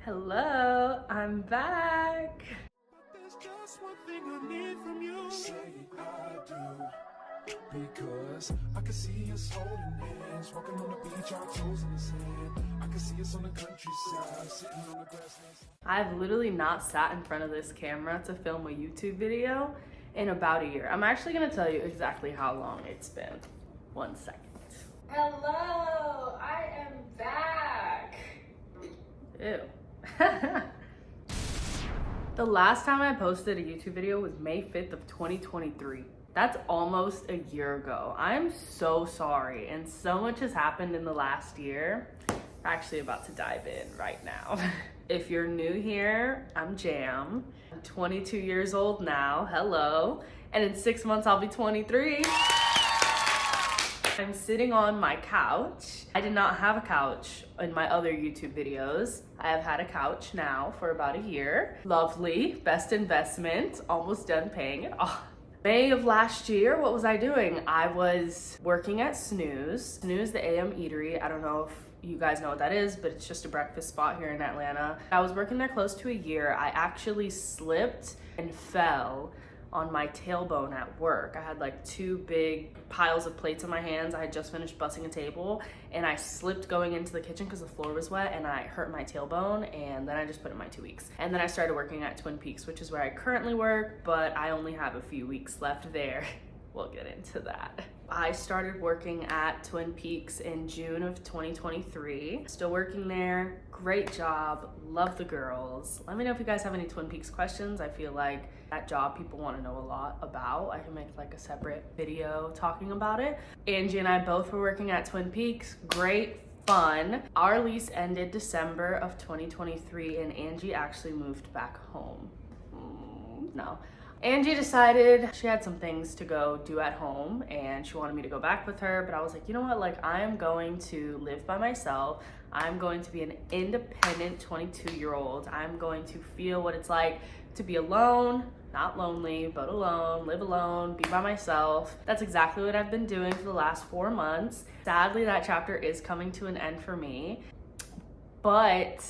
Hello, I'm back. There's just one thing I need from you. Say I do, because I can see us holding hands, walking on the beach, our toes in the sand. I can see us on the countryside, sitting on the grassland. I've literally not sat in front of this camera to film a YouTube video in about a year. I'm actually gonna tell you exactly how long it's been. 1 second. Hello, I am back. Ew. The last time I posted a YouTube video was May 5th of 2023. That's almost a year ago. I'm so sorry, and so much has happened in the last year. We're actually about to dive in right now. If you're new here, I'm Jam. I'm 22 years old now, hello. And in 6 months, I'll be 23. I'm sitting on my couch. I did not have a couch in my other YouTube videos. I have had a couch now for about a year. Lovely, best investment, almost done paying it off. May of last year, what was I doing? I was working at Snooze, the AM eatery. I don't know if you guys know what that is, but it's just a breakfast spot here in Atlanta. I was working there close to a year. I actually slipped and fell on my tailbone at work. I had like 2 big piles of plates in my hands. I had just finished bussing a table and I slipped going into the kitchen because the floor was wet and I hurt my tailbone, and then I just put in my 2 weeks. And then I started working at Twin Peaks, which is where I currently work, but I only have a few weeks left there. We'll get into that. I started working at Twin Peaks in June of 2023. Still working there, great job, love the girls. Let me know if you guys have any Twin Peaks questions. I feel like that job people want to know a lot about. I can make like a separate video talking about it. Angie and I both were working at Twin Peaks, great fun. Our lease ended December of 2023 and Angie actually moved back home. No. Angie decided she had some things to go do at home and she wanted me to go back with her, but I was like, you know what, like I am going to live by myself. I'm going to be an independent 22-year-old. I'm going to feel what it's like to be alone, not lonely, but alone, live alone, be by myself. That's exactly what I've been doing for the last 4 months. Sadly, that chapter is coming to an end for me, but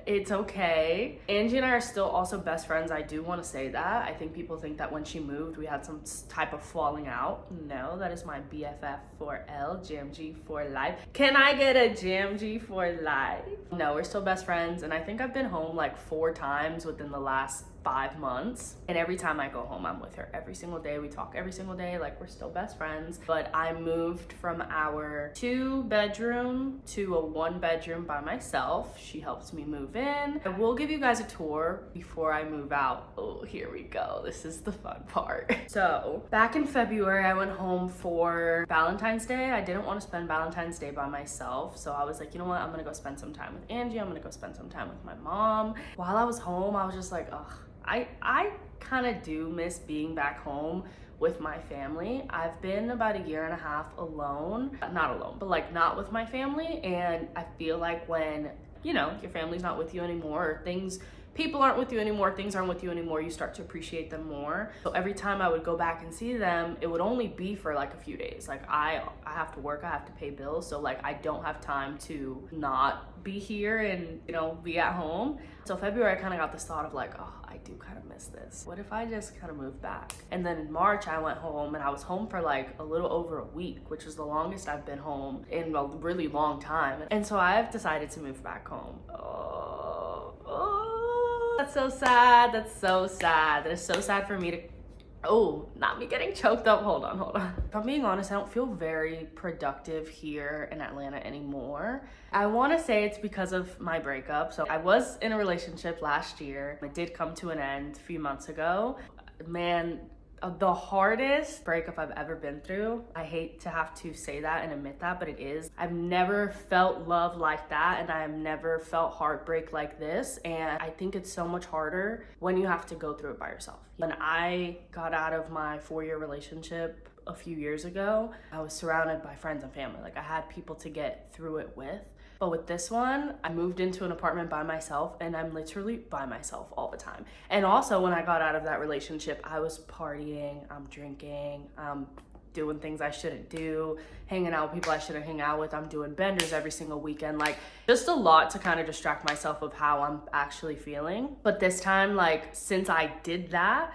it's okay. Angie and I are still also best friends. I do want to say that. I think people think that when she moved, we had some type of falling out. No, that is my BFF for L, JamG for life. Can I get a JamG for life? No, we're still best friends. And I think I've been home like 4 times within the last 5 months. And every time I go home, I'm with her every single day. We talk every single day, like we're still best friends. But I moved from our 2-bedroom to a 1-bedroom by myself. She helps me move in. I will give you guys a tour before I move out. Oh, here we go. This is the fun part. So back in February, I went home for Valentine's Day. I didn't want to spend Valentine's Day by myself. So I was like, you know what? I'm gonna go spend some time with Angie. I'm gonna go spend some time with my mom. While I was home, I was just like, ugh, I kind of do miss being back home with my family. I've been about a year and a half alone, not alone, but like not with my family. And I feel like when, you know, your family's not with you anymore, or people aren't with you anymore, things aren't with you anymore, you start to appreciate them more. So every time I would go back and see them, it would only be for like a few days. Like I have to work, I have to pay bills. So like I don't have time to not be here and, you know, be at home. So February, I kind of got this thought of like, oh, I do kind of miss this. What if I just kind of moved back? And then in March, I went home and I was home for like a little over a week, which is the longest I've been home in a really long time. And so I've decided to move back home. That's so sad. That's so sad. That is so sad for me to, oh, not me getting choked up. Hold on. If I'm being honest, I don't feel very productive here in Atlanta anymore. I want to say it's because of my breakup. So I was in a relationship last year. It did come to an end a few months ago. Man, the hardest breakup I've ever been through. I hate to have to say that and admit that, but it is. I've never felt love like that, and I've never felt heartbreak like this. And I think it's so much harder when you have to go through it by yourself. When I got out of my 4-year relationship a few years ago, I was surrounded by friends and family. Like I had people to get through it with. But with this one, I moved into an apartment by myself and I'm literally by myself all the time. And also when I got out of that relationship, I was partying, I'm drinking, I'm doing things I shouldn't do, hanging out with people I shouldn't hang out with. I'm doing benders every single weekend. Like, just a lot to kind of distract myself of how I'm actually feeling. But this time, like, since I did that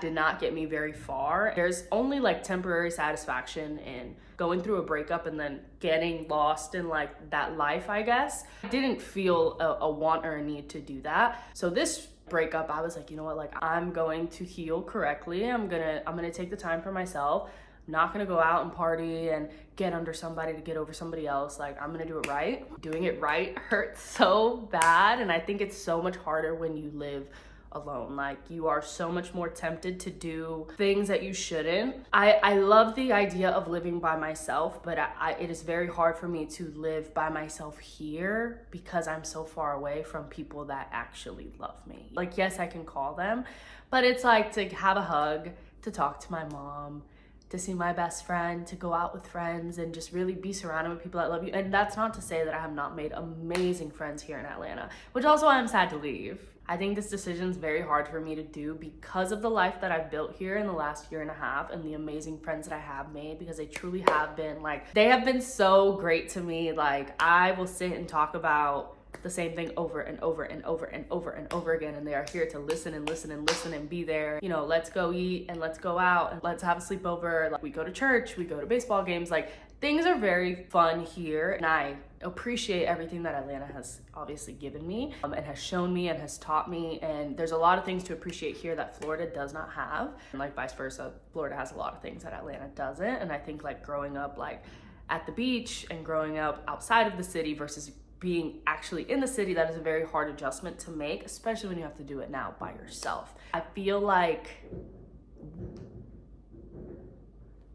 did not get me very far. There's only like temporary satisfaction in going through a breakup and then getting lost in like that life, I guess. I didn't feel a want or a need to do that. So this breakup, I was like, you know what, like, I'm going to heal correctly. I'm gonna take the time for myself. I'm not gonna go out and party and get under somebody to get over somebody else. Like, I'm gonna do it right. Doing it right hurts so bad, and I think it's so much harder when you live alone. Like, you are so much more tempted to do things that you shouldn't. I love the idea of living by myself, but it is very hard for me to live by myself here because I'm so far away from people that actually love me. Like, yes, I can call them, but it's like to have a hug, to talk to my mom, to see my best friend, to go out with friends and just really be surrounded with people that love you. And that's not to say that I have not made amazing friends here in Atlanta, which also I'm sad to leave. I think this decision is very hard for me to do because of the life that I've built here in the last year and a half and the amazing friends that I have made, because they truly have been, like, they have been so great to me. Like, I will sit and talk about the same thing over and over and over and over and over again, and they are here to listen and listen and listen and be there. You know, let's go eat and let's go out and let's have a sleepover. Like, we go to church, we go to baseball games. Like, things are very fun here, and I appreciate everything that Atlanta has obviously given me and has shown me and has taught me. And there's a lot of things to appreciate here that Florida does not have, and like vice versa, Florida has a lot of things that Atlanta doesn't. And I think, like, growing up like at the beach and growing up outside of the city versus being actually in the city, that is a very hard adjustment to make, especially when you have to do it now by yourself. I feel like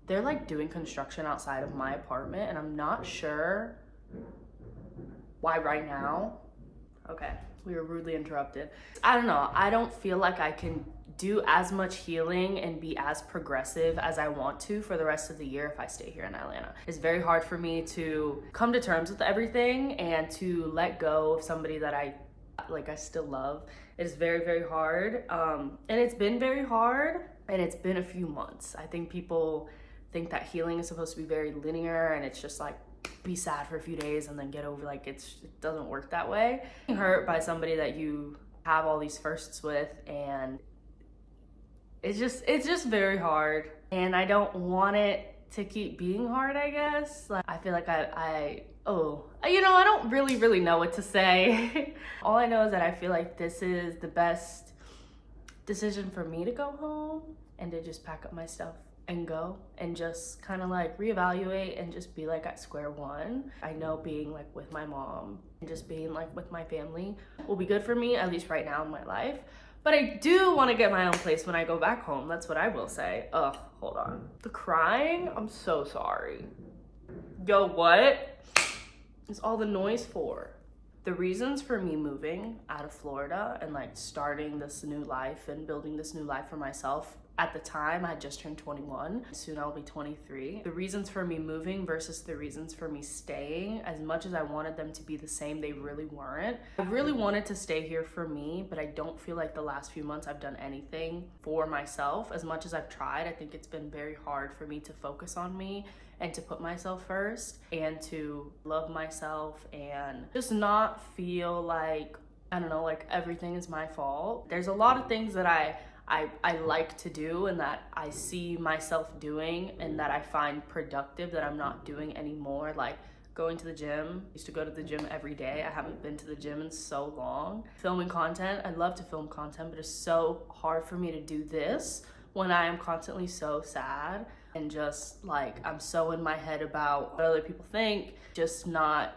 they're like doing construction outside of my apartment, and I'm not sure why right now. Okay, we were rudely interrupted. I don't know. I don't feel like I can do as much healing and be as progressive as I want to for the rest of the year if I stay here in Atlanta. It's very hard for me to come to terms with everything and to let go of somebody that I still love. It is very, very hard. And it's been very hard, and it's been a few months. I think people think that healing is supposed to be very linear, and it's just like, be sad for a few days and then get over. Like, it doesn't work that way. Being hurt by somebody that you have all these firsts with, and it's just very hard, and I don't want it to keep being hard, I guess. Like, I feel like I don't really know what to say. All I know is that I feel like this is the best decision for me to go home and to just pack up my stuff and go and just kind of like reevaluate and just be like at square one. I know being like with my mom and just being like with my family will be good for me, at least right now in my life. But I do want to get my own place when I go back home. That's what I will say. Ugh, hold on. The crying, I'm so sorry. Yo, what is all the noise for? The reasons for me moving out of Florida and like starting this new life and building this new life for myself, at the time I had just turned 21. Soon I'll be 23. The reasons for me moving versus the reasons for me staying, as much as I wanted them to be the same, they really weren't. I really wanted to stay here for me, but I don't feel like the last few months I've done anything for myself. As much as I've tried, I think it's been very hard for me to focus on me and to put myself first and to love myself and just not feel like, I don't know, like everything is my fault. There's a lot of things that I like to do and that I see myself doing and that I find productive that I'm not doing anymore. Like going to the gym. I used to go to the gym every day. I haven't been to the gym in so long. Filming content. I love to film content, but it's so hard for me to do this when I am constantly so sad and just like I'm so in my head about what other people think, just not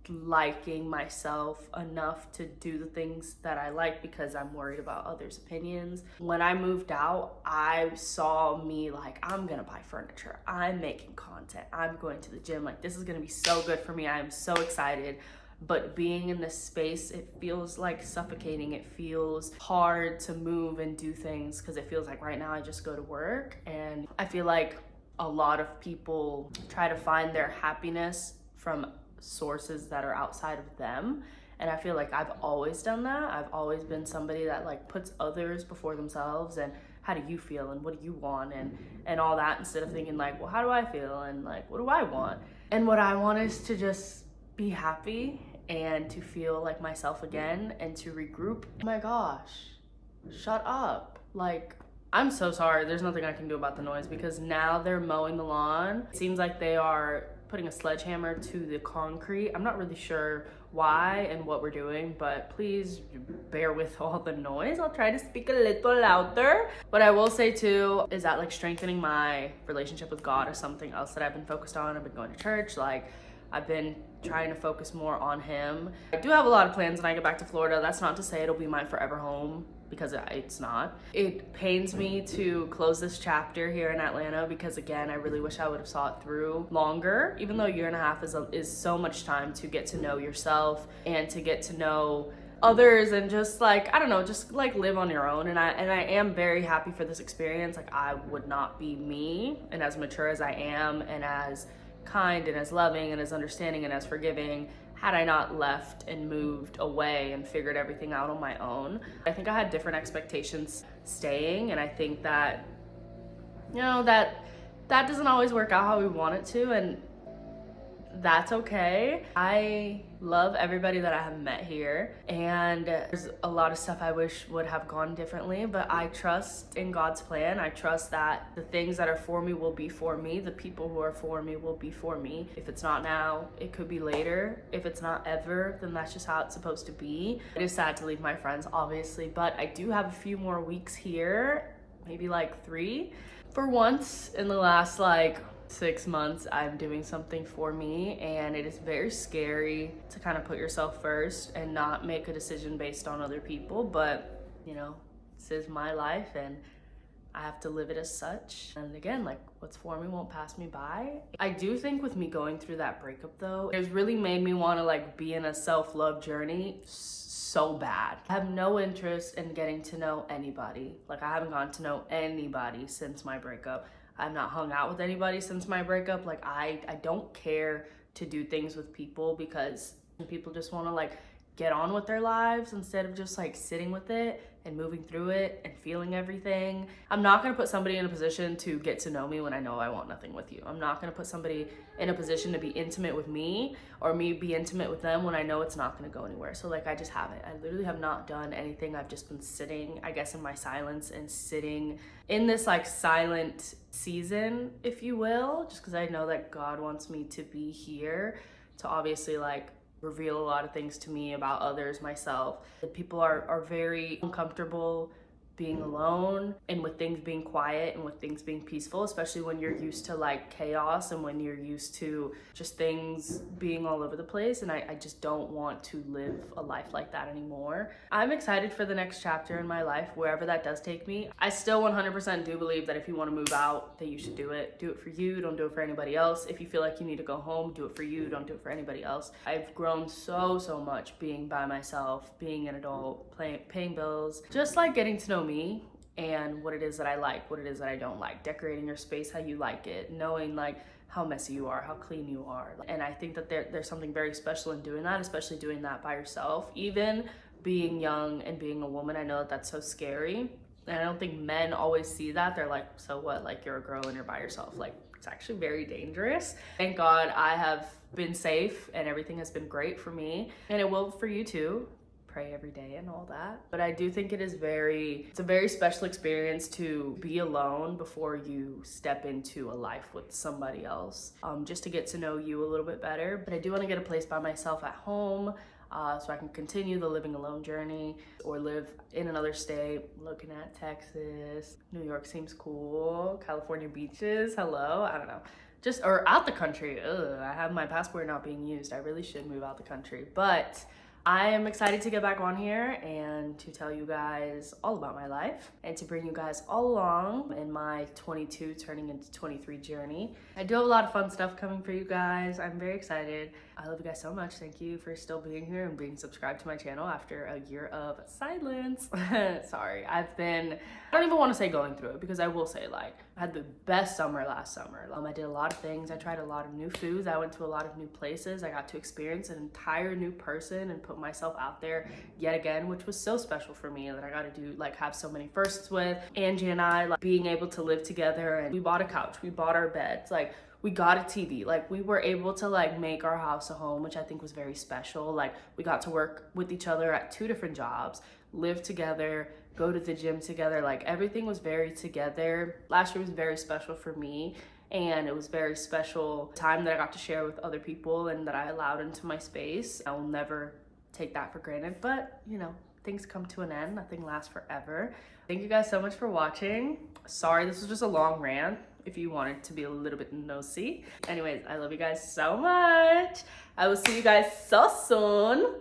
liking myself enough to do the things that I like because I'm worried about others' opinions. When I moved out, I saw me like, I'm gonna buy furniture, I'm making content, I'm going to the gym, like this is gonna be so good for me, I am so excited. But being in this space, it feels like suffocating. It feels hard to move and do things because it feels like right now I just go to work, and I feel like a lot of people try to find their happiness from sources that are outside of them, and I feel like I've always done that. I've always been somebody that like puts others before themselves and how do you feel and what do you want and all that, instead of thinking like, well, how do I feel and like, what do I want? And what I want is to just be happy and to feel like myself again and to regroup. Oh my gosh, shut up. Like, I'm so sorry. There's nothing I can do about the noise because now they're mowing the lawn. It seems like they are putting a sledgehammer to the concrete. I'm not really sure why and what we're doing, but please bear with all the noise. I'll try to speak a little louder. What I will say too is that like strengthening my relationship with God is something else that I've been focused on. I've been going to church, like I've been trying to focus more on him. I do have a lot of plans when I get back to Florida. That's not to say it'll be my forever home, because it's not. It pains me to close this chapter here in Atlanta because again, I really wish I would have saw it through longer, even though a year and a half is so much time to get to know yourself and to get to know others and just like, I don't know, just like live on your own. And I am very happy for this experience. Like I would not be me and as mature as I am and as kind and as loving and as understanding and as forgiving had I not left and moved away and figured everything out on my own. I think I had different expectations staying, and I think that, you know, that doesn't always work out how we want it to, and that's okay. I love everybody that I have met here, and there's a lot of stuff I wish would have gone differently, but I trust in God's plan. I trust that the things that are for me will be for me. The people who are for me will be for me. If it's not now, it could be later. If it's not ever, then that's just how it's supposed to be. It is sad to leave my friends, obviously, but I do have a few more weeks here, maybe like 3. For once in the last 6 months, I'm doing something for me, and it is very scary to kind of put yourself first and not make a decision based on other people, but you know, this is my life and I have to live it as such. And again, like what's for me won't pass me by. I do think with me going through that breakup though, it's really made me want to like be in a self-love journey so bad. I have no interest in getting to know anybody. Like I haven't gotten to know anybody since my breakup. I've not hung out with anybody since my breakup. Like I don't care to do things with people because people just want to like get on with their lives instead of just like sitting with it and moving through it and feeling everything. I'm not going to put somebody in a position to get to know me when I know I want nothing with you. I'm not going to put somebody in a position to be intimate with me or me be intimate with them when I know it's not going to go anywhere. So like I just haven't. I literally have not done anything. I've just been sitting, I guess, in my silence and sitting in this like silent season, if you will, just because I know that God wants me to be here to obviously like reveal a lot of things to me about others, myself. That people are very uncomfortable being alone and with things being quiet and with things being peaceful, especially when you're used to like chaos and when you're used to just things being all over the place. And I just don't want to live a life like that anymore. I'm excited for the next chapter in my life, wherever that does take me. I still 100% do believe that if you want to move out, that you should do it. Do it for you, don't do it for anybody else. If you feel like you need to go home, do it for you, don't do it for anybody else. I've grown so much being by myself, being an adult, paying bills, just like getting to know me and what it is that I like, what it is that I don't like, decorating your space how you like it, knowing like how messy you are, how clean you are. And I think that there's something very special in doing that, especially doing that by yourself. Even being young and being a woman, I know that that's so scary. And I don't think men always see that. They're like, so what, like you're a girl and you're by yourself. Like it's actually very dangerous. Thank God I have been safe and everything has been great for me, and it will for you too. Pray every day and all that. But I do think it's a very special experience to be alone before you step into a life with somebody else, just to get to know you a little bit better. But I do want to get a place by myself at home, so I can continue the living alone journey or live in another state. Looking at Texas, New York seems cool, California beaches, hello, I don't know. Just, or out the country. Ugh, I have my passport not being used. I really should move out the country. But I am excited to get back on here and to tell you guys all about my life and to bring you guys all along in my 22 turning into 23 journey. I do have a lot of fun stuff coming for you guys. I'm very excited. I love you guys so much. Thank you for still being here and being subscribed to my channel after a year of silence. Sorry, I don't even want to say going through it, because I will say like I had the best summer last summer. I did a lot of things. I tried a lot of new foods. I went to a lot of new places. I got to experience an entire new person and put put myself out there yet again, which was so special for me that I got to do, like, have so many firsts with. Angie and I, like, being able to live together, and we bought a couch, we bought our beds, like, we got a TV. Like, we were able to, like, make our house a home, which I think was very special. Like, we got to work with each other at 2 different jobs, live together, go to the gym together. Like, everything was very together. Last year was very special for me, and it was very special time that I got to share with other people and that I allowed into my space. I will never take that for granted, but you know, things come to an end. Nothing lasts forever. Thank you guys so much for watching. Sorry, this was just a long rant if you wanted to be a little bit nosy. Anyways, I love you guys so much. I will see you guys so soon.